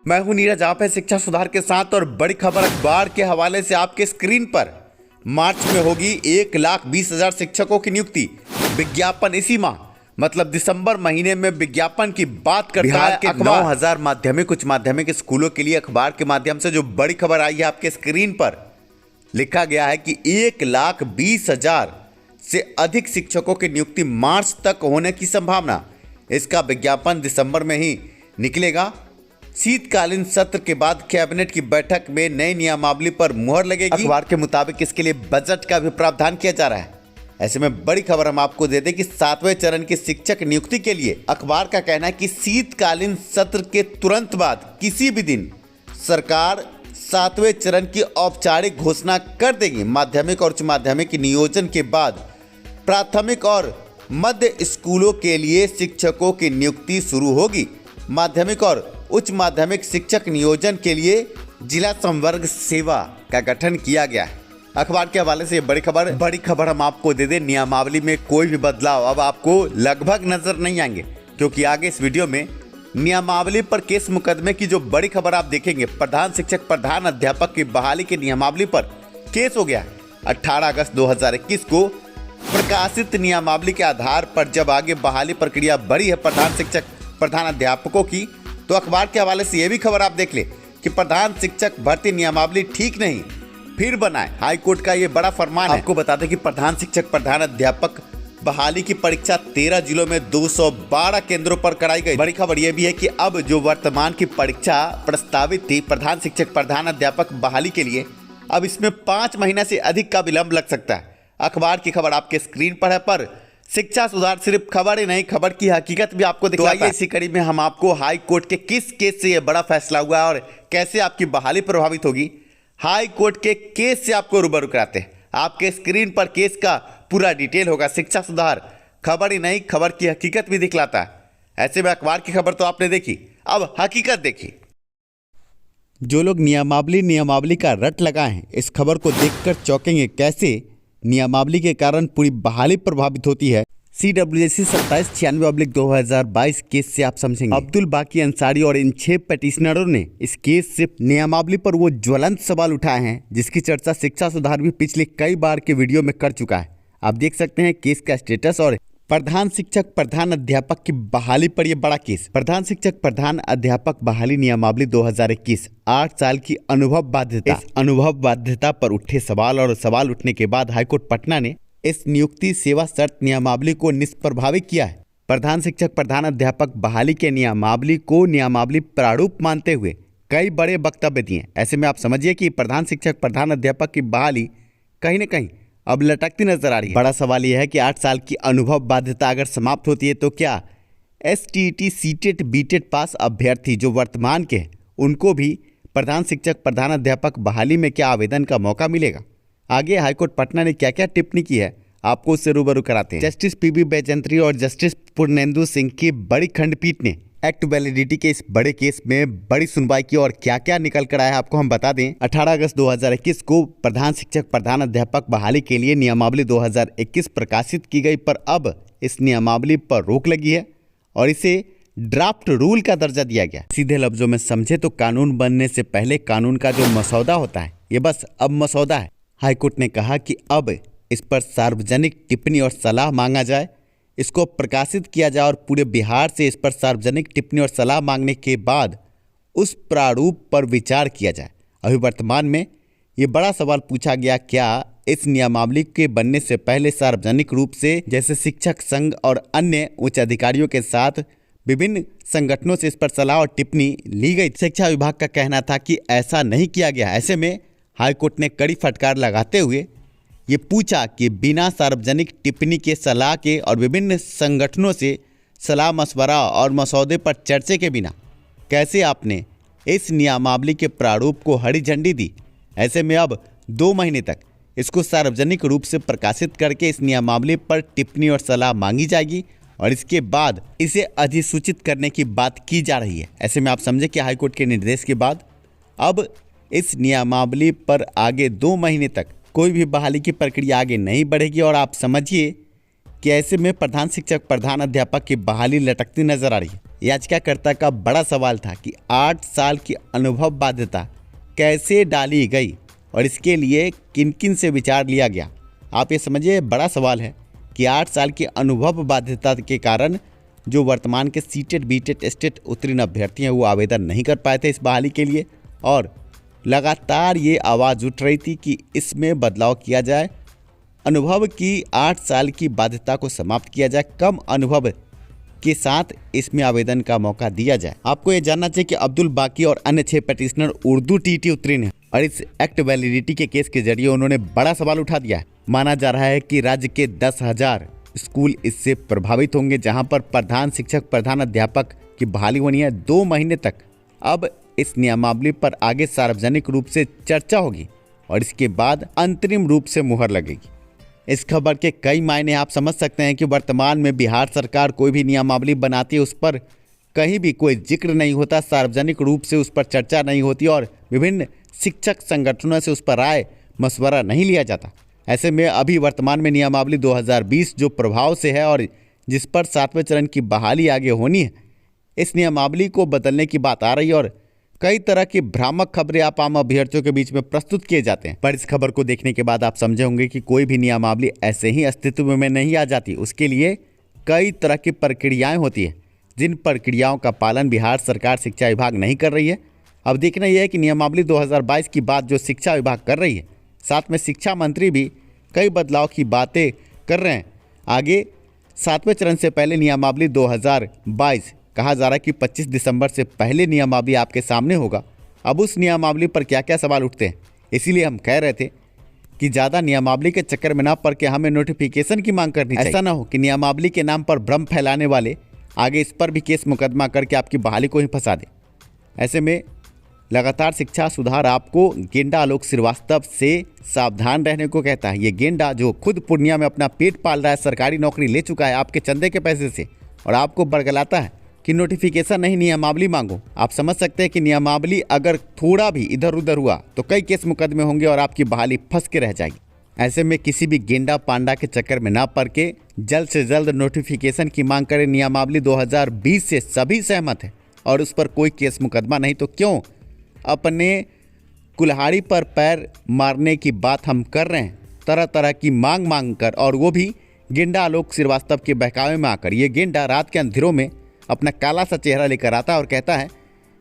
मैं हूं नीरज, आप है शिक्षा सुधार के साथ। और बड़ी खबर अखबार के हवाले से आपके स्क्रीन पर। मार्च में होगी 1,20,000 शिक्षकों की नियुक्ति। विज्ञापन इसी माह मतलब दिसंबर महीने में विज्ञापन की बात करता है। बिहार के 9,000 माध्यमिक उच्च माध्यमिक स्कूलों के लिए अखबार के माध्यम से जो बड़ी खबर आई है आपके स्क्रीन पर, लिखा गया है कि 1,20,000 से अधिक शिक्षकों की नियुक्ति मार्च तक होने की संभावना। इसका विज्ञापन दिसंबर में ही निकलेगा। शीतकालीन सत्र के बाद कैबिनेट की बैठक में नई नियमावली पर मुहर लगेगी। अखबार के मुताबिक इसके लिए बजट का भी प्रावधान किया जा रहा है। ऐसे में बड़ी खबर हम आपको दे दें कि 7वें चरण की शिक्षक नियुक्ति के लिए अखबार का कहना है कि शीतकालीन सत्र के तुरंत बाद किसी भी दिन सरकार 7वें चरण की औपचारिक घोषणा कर देगी। माध्यमिक और उच्च माध्यमिक नियोजन के बाद प्राथमिक और मध्य स्कूलों के लिए शिक्षकों की नियुक्ति शुरू होगी। माध्यमिक और उच्च माध्यमिक शिक्षक नियोजन के लिए जिला संवर्ग सेवा का गठन किया गया है। अखबार के हवाले से बड़ी खबर हम आपको दे दें, नियमावली में कोई भी बदलाव अब आपको लगभग नजर नहीं आएंगे, क्योंकि आगे इस वीडियो में नियमावली पर केस मुकदमे की जो बड़ी खबर आप देखेंगे। प्रधान शिक्षक प्रधान अध्यापक की बहाली की नियमावली पर केस हो गया है। 18 अगस्त 2021 को प्रकाशित नियमावली के आधार पर जब आगे बहाली प्रक्रिया बढ़ी है प्रधान शिक्षक प्रधान अध्यापकों की, तो अखबार के हवाले से यह भी खबर आप देख ले कि प्रधान शिक्षक भर्ती नियमावली ठीक नहीं फिर बनाए। हाईकोर्ट का यह बड़ा फरमान है। आपको बता दें कि प्रधान शिक्षक प्रधान अध्यापक बहाली की परीक्षा 13 जिलों में 212 केंद्रों पर कराई गई। बड़ी खबर यह भी है कि अब जो वर्तमान की परीक्षा प्रस्तावित थी प्रधान शिक्षक प्रधान अध्यापक बहाली के लिए, अब इसमें 5 महीना से अधिक का विलंब लग सकता है। अखबार की खबर आपके स्क्रीन पर है, पर शिक्षा सुधार सिर्फ खबर ही नहीं, खबर की हकीकत भी आपको दिखाई। इसी कड़ी में हम आपको हाई कोर्ट के किस केस से यह बड़ा फैसला हुआ है और कैसे आपकी बहाली प्रभावित होगी, हाई कोर्ट के केस से आपको रूबरू कराते हैं। आपके स्क्रीन पर केस का पूरा डिटेल होगा। शिक्षा सुधार खबर ही नहीं, खबर की हकीकत भी दिखलाता है। ऐसे में अखबार की खबर तो आपने देखी, अब हकीकत देखी। जो लोग नियमावली का रट लगाए हैं, इस खबर को देखकर चौंकेंगे कैसे नियमावली के कारण पूरी बहाली प्रभावित होती है। CWSC 2796/2022 केस से आप समझेंगे। अब्दुल बाकी अंसारी और इन 6 पिटीशनरों ने इस केस से नियमावली पर वो ज्वलंत सवाल उठाए हैं जिसकी चर्चा शिक्षा सुधार भी पिछले कई बार के वीडियो में कर चुका है। आप देख सकते हैं केस का स्टेटस और प्रधान शिक्षक प्रधान अध्यापक की बहाली पर यह बड़ा केस। प्रधान शिक्षक प्रधान अध्यापक बहाली नियमावली 2021, 8 साल की अनुभव बाध्यता। इस अनुभव बाध्यता पर उठे सवाल और सवाल उठने के बाद हाईकोर्ट पटना ने इस नियुक्ति सेवा शर्त नियमावली को निष्प्रभावित किया है। प्रधान शिक्षक प्रधान अध्यापक बहाली के नियमावली प्रारूप मानते हुए कई बड़े वक्तव्य दिए। ऐसे में आप समझिए कि प्रधान शिक्षक प्रधान अध्यापक की बहाली कहीं न कहीं अब लटकती नजर आ रही है। बड़ा सवाल यह है कि 8 साल की अनुभव बाध्यता अगर समाप्त होती है तो क्या STET सीटेट बीटेट पास अभ्यर्थी जो वर्तमान के हैं उनको भी प्रधान शिक्षक प्रधान अध्यापक बहाली में क्या आवेदन का मौका मिलेगा? आगे हाईकोर्ट पटना ने क्या क्या टिप्पणी की है आपको उससे रूबरू कराते हैं। जस्टिस PB बैजंत्री और जस्टिस पूर्णेंदु सिंह की बड़ी खंडपीठ ने एक्ट वैलिडिटी के इस बड़े केस में बड़ी सुनवाई की और क्या क्या निकल कर आया आपको हम बता दें। 18 अगस्त 2021 को प्रधान शिक्षक प्रधान अध्यापक बहाली के लिए नियमावली 2021 प्रकाशित की गई, पर अब इस नियमावली पर रोक लगी है और इसे ड्राफ्ट रूल का दर्जा दिया गया। सीधे लफ्जों में समझे तो कानून बनने से पहले कानून का जो मसौदा होता है ये बस अब मसौदा है। हाईकोर्ट ने कहा कि अब इस पर सार्वजनिक टिप्पणी और सलाह मांगा जाए, इसको प्रकाशित किया जाए और पूरे बिहार से इस पर सार्वजनिक टिप्पणी और सलाह मांगने के बाद उस प्रारूप पर विचार किया जाए। अभी वर्तमान में ये बड़ा सवाल पूछा गया, क्या इस नियमावली के बनने से पहले सार्वजनिक रूप से जैसे शिक्षक संघ और अन्य उच्च अधिकारियों के साथ विभिन्न संगठनों से इस पर सलाह और टिप्पणी ली गई? शिक्षा विभाग का कहना था कि ऐसा नहीं किया गया। ऐसे में हाईकोर्ट ने कड़ी फटकार लगाते हुए ये पूछा कि बिना सार्वजनिक टिप्पणी के सलाह के और विभिन्न संगठनों से सलाह मशवरा और मसौदे पर चर्चा के बिना कैसे आपने इस नियमावली के प्रारूप को हरी झंडी दी? ऐसे में अब 2 महीने तक इसको सार्वजनिक रूप से प्रकाशित करके इस नियमावली पर टिप्पणी और सलाह मांगी जाएगी और इसके बाद इसे अधिसूचित करने की बात की जा रही है। ऐसे में आप समझे कि हाईकोर्ट के निर्देश के बाद अब इस नियमावली पर आगे 2 महीने तक कोई भी बहाली की प्रक्रिया आगे नहीं बढ़ेगी और आप समझिए कि ऐसे में प्रधान शिक्षक प्रधान अध्यापक की बहाली लटकती नजर आ रही है। याचिकाकर्ता का बड़ा सवाल था कि 8 साल की अनुभव बाध्यता कैसे डाली गई और इसके लिए किन किन से विचार लिया गया। आप ये समझिए, बड़ा सवाल है कि 8 साल की अनुभव बाध्यता के कारण जो वर्तमान के सीटेट बीटेट स्टेट उत्तीर्ण अभ्यर्थी हैं वो आवेदन नहीं कर पाए थे इस बहाली के लिए, और लगातार ये आवाज़ उठ रही थी कि इसमें बदलाव किया जाए, अनुभव की 8 साल की बाध्यता को समाप्त किया जाए, कम अनुभव के साथ इसमें आवेदन का मौका दिया जाए। आपको ये जानना चाहिए कि अब्दुल बाकी और अन्य 6 पेटिशनर उर्दू टीटी उत्तीर्ण हैं और इस एक्ट वैलिडिटी के केस के जरिए उन्होंने बड़ा सवाल उठा दिया है। माना जा रहा है कि राज्य के 10,000 स्कूल इससे प्रभावित होंगे, जहां पर प्रधान शिक्षक प्रधान अध्यापक की बहाली होनी है 2 महीने तक। अब इस नियमावली पर आगे सार्वजनिक रूप से चर्चा होगी और इसके बाद अंतरिम रूप से मुहर लगेगी। इस खबर के कई मायने आप समझ सकते हैं कि वर्तमान में बिहार सरकार कोई भी नियमावली बनाती है उस पर कहीं भी कोई जिक्र नहीं होता, सार्वजनिक रूप से उस पर चर्चा नहीं होती और विभिन्न शिक्षक संगठनों से उस पर राय मशवरा नहीं लिया जाता। ऐसे में अभी वर्तमान में नियमावली 2020 जो प्रभाव से है और जिस पर 7वें चरण की बहाली आगे होनी है, इस नियमावली को बदलने की बात आ रही है और कई तरह की भ्रामक खबरें आप आम अभ्यर्थियों के बीच में प्रस्तुत किए जाते हैं। पर इस खबर को देखने के बाद आप समझे होंगे कि कोई भी नियमावली ऐसे ही अस्तित्व में नहीं आ जाती, उसके लिए कई तरह की प्रक्रियाएं होती हैं, जिन प्रक्रियाओं का पालन बिहार सरकार शिक्षा विभाग नहीं कर रही है। अब देखना यह है कि नियमावली 2022 की बात जो शिक्षा विभाग कर रही है, साथ में शिक्षा मंत्री भी कई बदलाव की बातें कर रहे हैं। आगे 7वें चरण से पहले नियमावली 2022 कहा जा रहा है कि 25 दिसंबर से पहले नियमावली आपके सामने होगा। अब उस नियमावली पर क्या क्या सवाल उठते हैं, इसीलिए हम कह रहे थे कि ज़्यादा नियमावली के चक्कर में ना पड़ के हमें नोटिफिकेशन की मांग करनी चाहिए। ऐसा ना हो कि नियमावली के नाम पर भ्रम फैलाने वाले आगे इस पर भी केस मुकदमा करके आपकी बहाली को ही फंसा दे। ऐसे में लगातार शिक्षा सुधार आपको गेंडा आलोक श्रीवास्तव से सावधान रहने को कहता है। ये गेंडा जो खुद पूर्णिया में अपना पेट पाल रहा है, सरकारी नौकरी ले चुका है आपके चंदे के पैसे से, और आपको बरगलाता है कि नोटिफिकेशन नहीं नियमावली मांगो। आप समझ सकते हैं कि नियमावली अगर थोड़ा भी इधर उधर हुआ तो कई केस मुकदमे होंगे और आपकी बहाली फंस के रह जाएगी। ऐसे में किसी भी गेंडा पांडा के चक्कर में ना पड़ के जल्द से जल्द नोटिफिकेशन की मांग करें। नियमावली 2020 से सभी सहमत हैं और उस पर कोई केस मुकदमा नहीं, तो क्यों अपने कुल्हाड़ी पर पैर मारने की बात हम कर रहे हैं, तरह तरह की मांग कर, और वो भी गेंडा आलोक श्रीवास्तव के बहकावे में आकर। ये गेंडा रात के अंधेरों में अपना काला सा चेहरा लेकर आता है और कहता है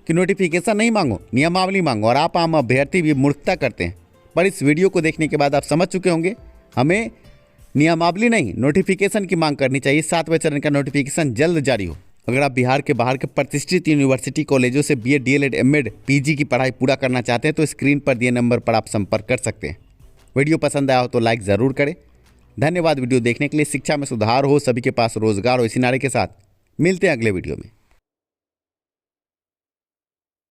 कि नोटिफिकेशन नहीं मांगो, नियमावली मांगो, और आप आम अभ्यर्थी भी मूर्खता करते हैं। पर इस वीडियो को देखने के बाद आप समझ चुके होंगे हमें नियमावली नहीं नोटिफिकेशन की मांग करनी चाहिए। 7वें चरण का नोटिफिकेशन जल्द जारी हो। अगर आप बिहार के बाहर के प्रतिष्ठित यूनिवर्सिटी कॉलेजों से BEd DLEd MAd PG की पढ़ाई पूरा करना चाहते हैं तो स्क्रीन पर दिए नंबर पर आप संपर्क कर सकते हैं। वीडियो पसंद आया हो तो लाइक ज़रूर करें। धन्यवाद वीडियो देखने के लिए। शिक्षा में सुधार हो, सभी के पास रोजगार हो, इसी नारे के साथ मिलते हैं अगले वीडियो में।